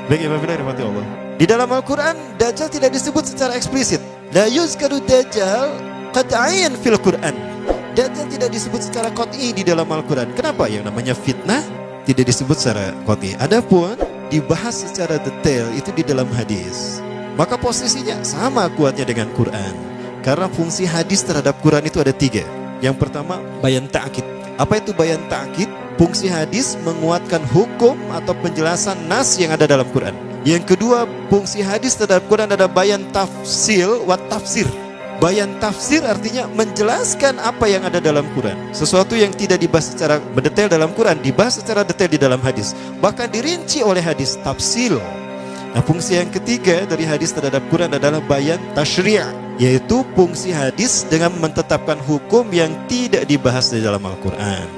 Baik, apabila dirahmati Allah. Di dalam Al-Quran, Dajjal tidak disebut secara eksplisit. La yuzkaru Dajjal qat'an fil Quran. Dajjal tidak disebut secara qat'i di dalam Al-Quran. Kenapa? Yang namanya fitnah tidak disebut secara qat'i. Adapun dibahas secara detail itu di dalam hadis. Maka posisinya sama kuatnya dengan Quran. Karena fungsi hadis terhadap Quran itu ada 3. Yang pertama, bayan ta'kid. Apa itu bayan ta'kid? Fungsi hadis menguatkan hukum atau penjelasan nas yang ada dalam Quran. Yang kedua, fungsi hadis terhadap Quran ada bayan tafsil wa tafsir. Bayan tafsir artinya menjelaskan apa yang ada dalam Quran. Sesuatu yang tidak dibahas secara mendetail dalam Quran dibahas secara detail di dalam hadis. Bahkan dirinci oleh hadis tafsil. Nah, fungsi yang ketiga dari hadis terhadap Quran adalah bayan tasyri', yaitu fungsi hadis dengan menetapkan hukum yang tidak dibahas di dalam Al-Quran.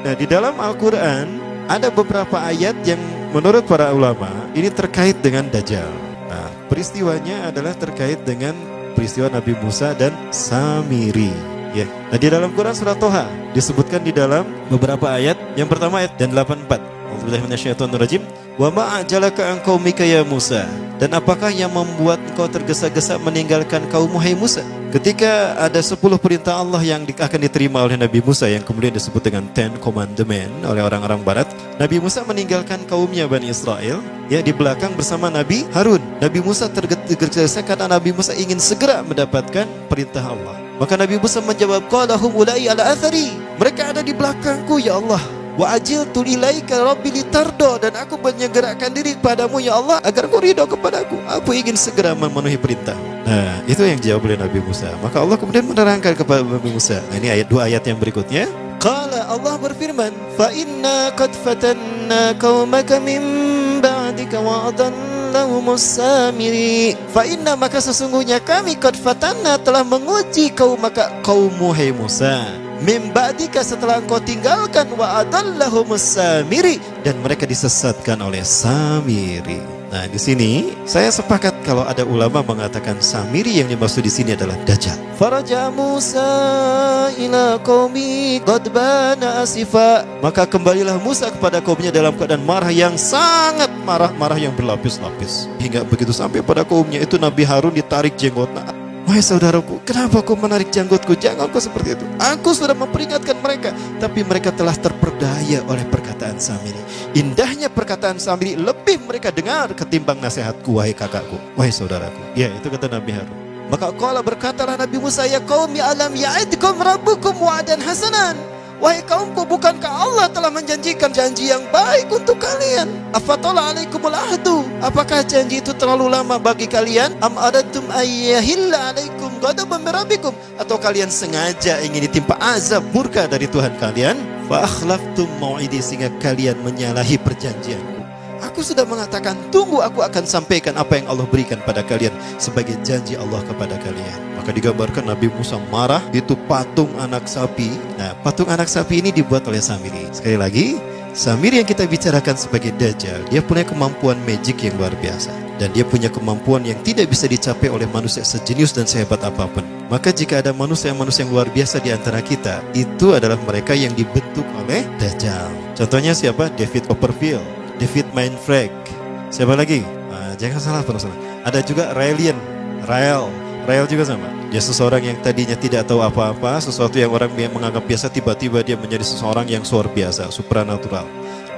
Nah, di dalam Al-Quran ada beberapa ayat yang menurut para ulama ini terkait dengan Dajjal. Nah, peristiwanya adalah terkait dengan peristiwa Nabi Musa dan Samiri. Ya. Nah, di dalam Quran surah Toha disebutkan di dalam beberapa ayat. Yang pertama ayat dan 84. A'udzubillahi minasyaitonirrajim. Wa ma ajalaka an qaumika ya Musa. Dan apakah yang membuat engkau tergesa-gesa meninggalkan kaummu hai Musa? Ketika ada 10 perintah Allah yang akan diterima oleh Nabi Musa yang kemudian disebut dengan Ten Commandment oleh orang-orang barat, Nabi Musa meninggalkan kaumnya Bani Israel ya di belakang bersama Nabi Harun. Nabi Musa tergesa-gesa karena Nabi Musa ingin segera mendapatkan perintah Allah. Maka Nabi Musa menjawab, qalahum ulai ala athari. Mereka ada di belakangku ya Allah. Wa ajiltu ilaika rabbi litardo, dan aku menyegerakan diri padamu ya Allah agar kau ridho kepadaku. Aku ingin segera memenuhi perintah. Nah, itu yang dijawab oleh Nabi Musa. Maka Allah kemudian menerangkan kepada Nabi Musa. Nah, ini ayat 2 ayat yang berikutnya. Qala, Allah berfirman, fa inna qad fatanna qaumaka min ba'dika wa adallahumus samiri. Fa inna, maka sesungguhnya kami qad fatanna telah menguji kaummu hai Musa. Min ba'dika, setelah engkau tinggalkan, wa adallahumus samiri, dan mereka disesatkan oleh Samiri. Nah, di sini saya sepakat kalau ada ulama mengatakan Samiri yang dimaksud di sini adalah Dajjal. Faraja Musa ila qaumi ghadbana asifa. Maka kembalilah Musa kepada kaumnya dalam keadaan marah yang sangat marah yang berlapis-lapis. Hingga begitu sampai pada kaumnya itu Nabi Harun ditarik jenggotnya. Wahai saudaraku, kenapa kau menarik janggutku? Jangan kau seperti itu. Aku sudah memperingatkan mereka, tapi mereka telah terperdaya oleh perkataan Samiri. Indahnya perkataan Samiri lebih mereka dengar ketimbang nasihatku, wahai kakakku, wahai saudaraku. Ya, itu kata Nabi Harun. Maka qala, berkatalah Nabi Musa, ya qaumi alam ya'idkum rabbukum wa'dan hasanan. Wahai kaumku, bukankah Allah telah menjanjikan janji yang baik untuk kalian? Afatala alaikumul ahdu. Apakah janji itu terlalu lama bagi kalian? Am adatum ayyahilla alaikum ghadaban min rabbikum. Atau kalian sengaja ingin ditimpa azab murka dari Tuhan kalian? Fa akhlaftum mau'idi, sehingga kalian menyalahi perjanjianku. Aku sudah mengatakan, tunggu, aku akan sampaikan apa yang Allah berikan pada kalian sebagai janji Allah kepada kalian. Maka digambarkan Nabi Musa marah, itu patung anak sapi. Nah, patung anak sapi ini dibuat oleh Samiri. Sekali lagi, Samiri yang kita bicarakan sebagai Dajjal, dia punya kemampuan magic yang luar biasa. Dan dia punya kemampuan yang tidak bisa dicapai oleh manusia sejenius dan sehebat apapun. Maka jika ada manusia-manusia yang luar biasa di antara kita, itu adalah mereka yang dibentuk oleh Dajjal. Contohnya siapa? David Copperfield, David Mindfreak. Siapa lagi? Jangan salah penasaran. Ada juga Rael juga sama. Dia seseorang yang tadinya tidak tahu apa-apa, sesuatu yang orang menganggap biasa, tiba-tiba dia menjadi seseorang yang luar biasa, supranatural,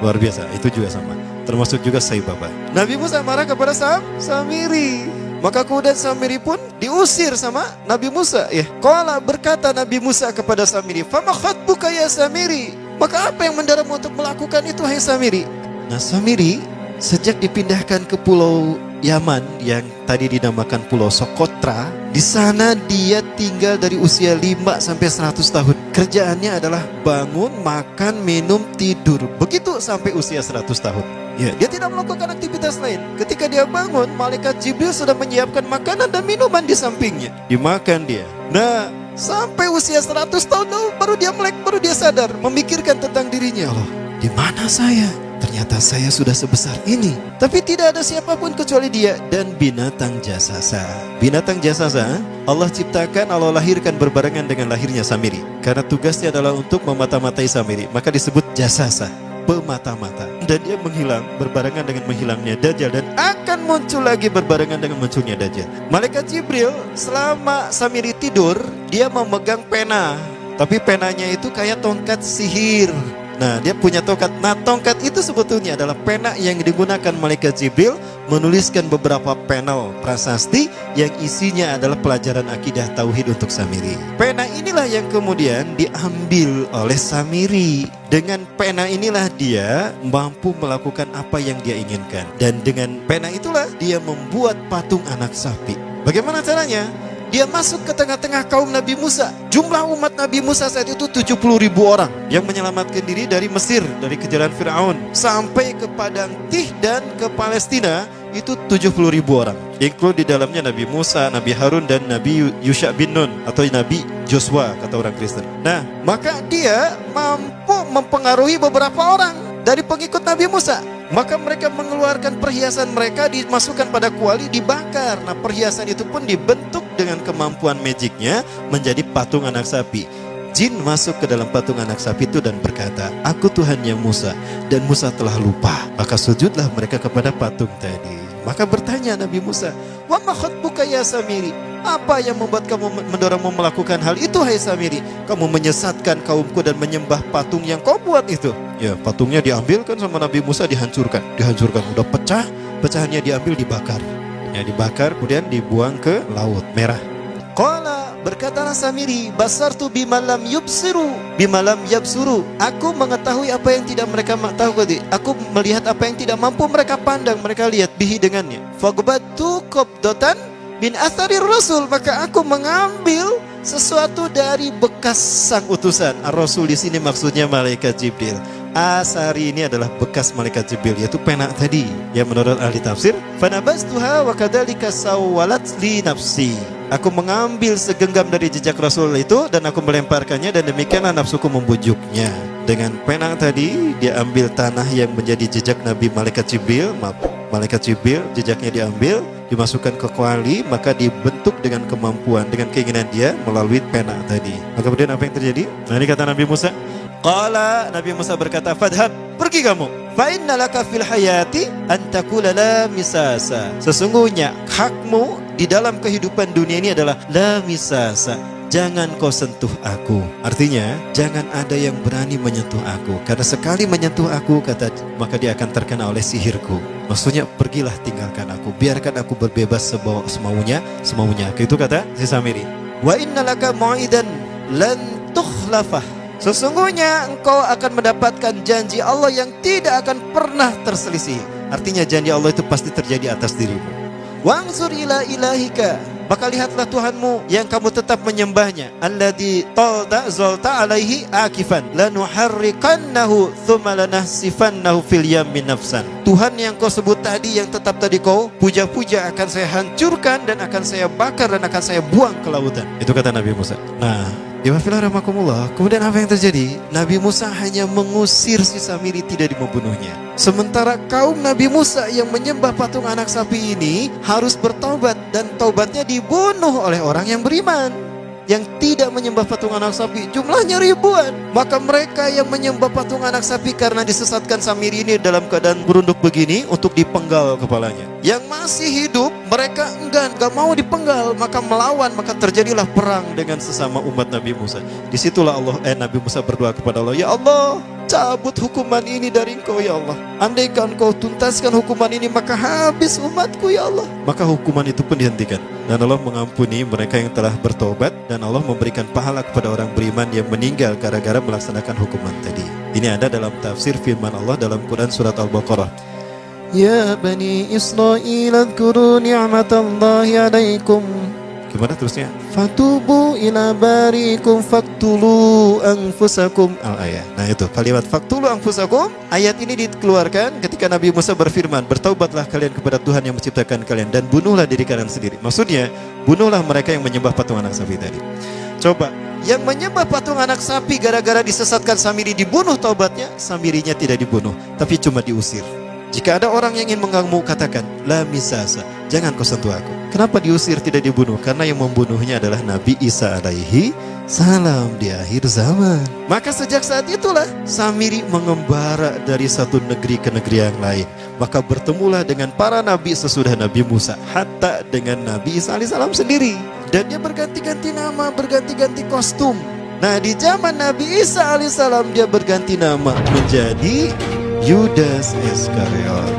luar biasa. Itu juga sama. Termasuk juga Sai Baba. Nabi Musa marah kepada Samiri. Maka kemudian Samiri pun diusir sama Nabi Musa. Ya, qala, berkata Nabi Musa kepada Samiri, fama khatbuka ya Samiri. Maka apa yang mendorongmu untuk melakukan itu, hai Samiri? Nah, Samiri sejak dipindahkan ke pulau Yaman yang tadi dinamakan Pulau Sokotra, di sana dia tinggal dari usia 5 sampai 100 tahun. Kerjaannya adalah bangun, makan, minum, tidur. Begitu sampai usia 100 tahun. Ya, dia tidak melakukan aktivitas lain. Ketika dia bangun, malaikat Jibril sudah menyiapkan makanan dan minuman di sampingnya. Dimakan dia. Nah, sampai usia 100 tahun baru dia melek, baru dia sadar, memikirkan tentang dirinya. Allah, di mana saya? Ternyata saya sudah sebesar ini. Tapi tidak ada siapapun kecuali dia dan binatang jasasa. Binatang jasasa Allah ciptakan, Allah lahirkan berbarengan dengan lahirnya Samiri. Karena tugasnya adalah untuk memata-matai Samiri, maka disebut jasasa. bermata-mata. Dan dia menghilang berbarengan dengan menghilangnya Dajjal, dan akan muncul lagi berbarengan dengan munculnya Dajjal. Malaikat Jibril selama Samiri tidur, dia memegang pena. Tapi penanya itu kayak tongkat sihir. Nah, dia punya tongkat. Nah, tongkat itu sebetulnya adalah pena yang digunakan Malaikat Jibril menuliskan beberapa panel prasasti yang isinya adalah pelajaran akidah tauhid untuk Samiri. Pena inilah yang kemudian diambil oleh Samiri. Dengan pena inilah dia mampu melakukan apa yang dia inginkan. Dan dengan pena itulah dia membuat patung anak sapi. Bagaimana caranya? Dia masuk ke tengah-tengah kaum Nabi Musa. Jumlah umat Nabi Musa saat itu 70.000 orang yang menyelamatkan diri dari Mesir, dari kejaran Fir'aun, sampai ke Padang Tih dan ke Palestina. Itu 70.000 orang, include di dalamnya Nabi Musa, Nabi Harun, dan Nabi Yusha bin Nun atau Nabi Joshua kata orang Kristen. Nah, maka dia mampu mempengaruhi beberapa orang dari pengikut Nabi Musa. Maka mereka mengeluarkan perhiasan mereka, dimasukkan pada kuali, dibakar. Nah, perhiasan itu pun dibentuk dengan kemampuan magicnya menjadi patung anak sapi. Jin masuk ke dalam patung anak sapi itu dan berkata, "Aku Tuhannya Musa, dan Musa telah lupa." Maka sujudlah mereka kepada patung tadi. Maka bertanya Nabi Musa, "Wa ma khatbuka ya Samiri?" Apa yang membuat kamu mendorongmu melakukan hal itu, hai Samiri? Kamu menyesatkan kaumku dan menyembah patung yang kau buat itu. Ya, patungnya diambilkan sama Nabi Musa, dihancurkan. Udah pecah, pecahannya diambil, dibakar. Ya, dibakar, kemudian dibuang ke Laut Merah. Qala, berkatalah Samiri, basartu bimalam yubsiru, bimalam yabsuru. Aku mengetahui apa yang tidak mereka tahu. Aku melihat apa yang tidak mampu mereka pandang, mereka lihat bihi dengannya. Fagbatu qabdatan bin atharir rasul, maka aku mengambil sesuatu dari bekas sang utusan. Ar-Rasul di sini maksudnya Malaikat Jibril. Asari ini adalah bekas Malaikat Jibril, yaitu pena tadi. Ya, menurut ahli tafsir, fanabastuha wa kadzalika sawwalat li nafsi. Aku mengambil segenggam dari jejak Rasul itu dan aku melemparkannya, dan demikianlah nafsuku membujuknya. Dengan pena tadi dia ambil tanah yang menjadi jejak Nabi Malaikat Jibril. Malaikat Jibril jejaknya diambil, dimasukkan ke kuali, maka dibentuk dengan kemampuan, dengan keinginan dia melalui pena tadi. Maka kemudian apa yang terjadi? Nah, ini kata Nabi Musa. Qala, Nabi Musa berkata, "Fadhhab, pergi kamu. Fa inna laka fil hayati an taqula la misasa." Sesungguhnya hakmu di dalam kehidupan dunia ini adalah la misasa. Jangan kau sentuh aku. Artinya, jangan ada yang berani menyentuh aku. Karena sekali menyentuh aku, kata, maka dia akan terkena oleh sihirku. Maksudnya, pergilah, tinggalkan aku. Biarkan aku berbebas semaunya. Itu kata si Samiri. Wa inna laka mau'idan lan tukhlafah. Sesungguhnya engkau akan mendapatkan janji Allah yang tidak akan pernah terselisih. Artinya janji Allah itu pasti terjadi atas dirimu. Wangzur ila ilahika, maka lihatlah Tuhanmu yang kamu tetap menyembahnya. Alladzi talta zalta alaihi akifan lanuharriqannahu thumma lanahsifannahu fil yammi nafsan. Tuhan yang kau sebut tadi, yang tetap tadi kau puja-puja, akan saya hancurkan dan akan saya bakar dan akan saya buang ke lautan. Itu kata Nabi Musa. Nah, kemudian apa yang terjadi? Nabi Musa hanya mengusir si Samiri, tidak membunuhnya. Sementara kaum Nabi Musa yang menyembah patung anak sapi ini harus bertobat, dan taubatnya dibunuh oleh orang yang beriman. Yang tidak menyembah patung anak sapi jumlahnya ribuan. Maka mereka yang menyembah patung anak sapi karena disesatkan Samiri ini dalam keadaan berunduk begini untuk dipenggal kepalanya. Yang masih hidup mereka enggak mau dipenggal, maka melawan, maka terjadilah perang dengan sesama umat Nabi Musa. Disitulah Nabi Musa berdoa kepada Allah, "Ya Allah, cabut hukuman ini dari Engkau ya Allah. Andaikan Engkau tuntaskan hukuman ini, maka habis umatku ya Allah." Maka hukuman itu pun dihentikan, dan Allah mengampuni mereka yang telah bertobat, dan Allah memberikan pahala kepada orang beriman yang meninggal gara-gara melaksanakan hukuman tadi. Ini ada dalam tafsir firman Allah dalam Quran surat Al-Baqarah. Ya Bani Israil adhkuru ni'matallahi alaikum. Gimana terusnya? Fatubu ila barikum faktulu anfusakum. Al-ayat. Nah itu kalimat faktulu anfusakum. Ayat ini dikeluarkan ketika Nabi Musa berfirman, "Bertaubatlah kalian kepada Tuhan yang menciptakan kalian dan bunuhlah diri kalian sendiri." Maksudnya, bunuhlah mereka yang menyembah patung anak sapi tadi. Coba, yang menyembah patung anak sapi gara-gara disesatkan Samiri dibunuh taubatnya, Samirinya tidak dibunuh, tapi cuma diusir. Jika ada orang yang ingin mengganggu, katakan, "La misasa, jangan kau sentuh aku." Kenapa diusir tidak dibunuh? Karena yang membunuhnya adalah Nabi Isa alaihi salam di akhir zaman. Maka sejak saat itulah Samiri mengembara dari satu negeri ke negeri yang lain. Maka bertemulah dengan para nabi sesudah Nabi Musa, hatta dengan Nabi Isa alaihissalam sendiri. Dan dia berganti-ganti nama, berganti-ganti kostum. Nah, di zaman Nabi Isa alaihissalam dia berganti nama menjadi Yudas Iskariot.